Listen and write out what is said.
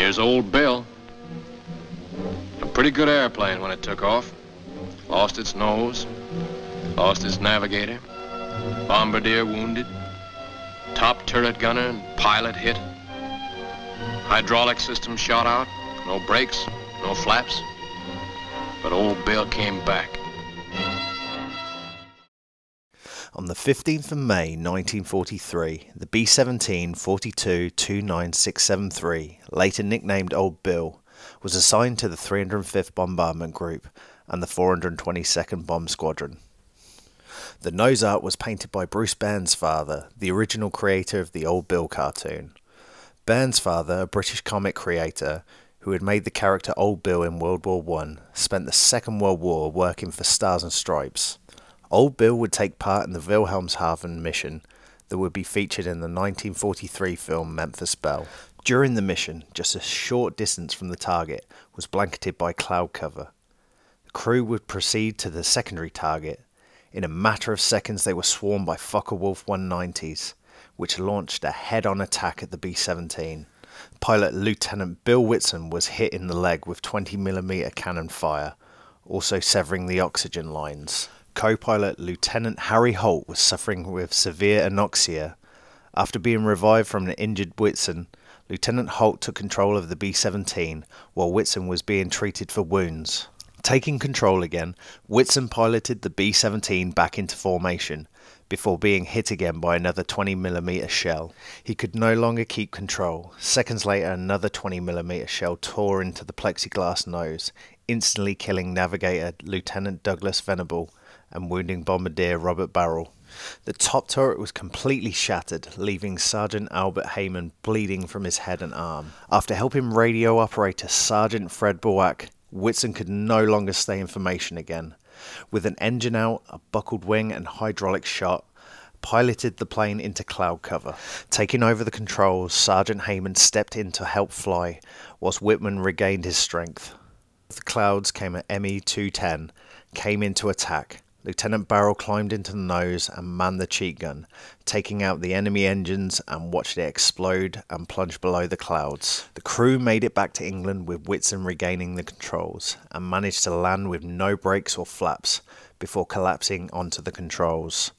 Here's old Bill. A pretty good airplane when it took off. Lost its nose, lost its navigator, bombardier wounded, top turret gunner and pilot hit, hydraulic system shot out, no brakes, no flaps. But old Bill came back. On the 15th of May 1943, the B-17 42-29673, later nicknamed Old Bill, was assigned to the 305th Bombardment Group and the 422nd Bomb Squadron. The nose art was painted by Bruce Bairnsfather, the original creator of the Old Bill cartoon. Bairnsfather, a British comic creator who had made the character Old Bill in World War I, spent the Second World War working for Stars and Stripes. Old Bill would take part in the Wilhelmshaven mission that would be featured in the 1943 film Memphis, Belle. During the mission, just a short distance from the target was blanketed by cloud cover. The crew would proceed to the secondary target. In a matter of seconds they were swarmed by Focke-Wulf 190s, which launched a head-on attack at the B-17. Pilot Lieutenant Bill Whitson was hit in the leg with 20mm cannon fire, also severing the oxygen lines. Co-pilot Lieutenant Harry Holt was suffering with severe anoxia. After being revived from an injured Whitson, Lieutenant Holt took control of the B-17 while Whitson was being treated for wounds. Taking control again, Whitson piloted the B-17 back into formation before being hit again by another 20mm shell. He could no longer keep control. Seconds later, another 20mm shell tore into the plexiglass nose, instantly killing navigator Lieutenant Douglas Venable and wounding bombardier Robert Barrell. The top turret was completely shattered, leaving Sergeant Albert Heyman bleeding from his head and arm. After helping radio operator Sergeant Fred Bowack, Whitson could no longer stay in formation again. With an engine out, a buckled wing and hydraulic shot, piloted the plane into cloud cover. Taking over the controls, Sergeant Heyman stepped in to help fly, whilst Whitman regained his strength. The clouds came a ME-210, came in to attack. Lieutenant Barrell climbed into the nose and manned the cheat gun, taking out the enemy engines and watched it explode and plunge below the clouds. The crew made it back to England with Whitson regaining the controls and managed to land with no brakes or flaps before collapsing onto the controls.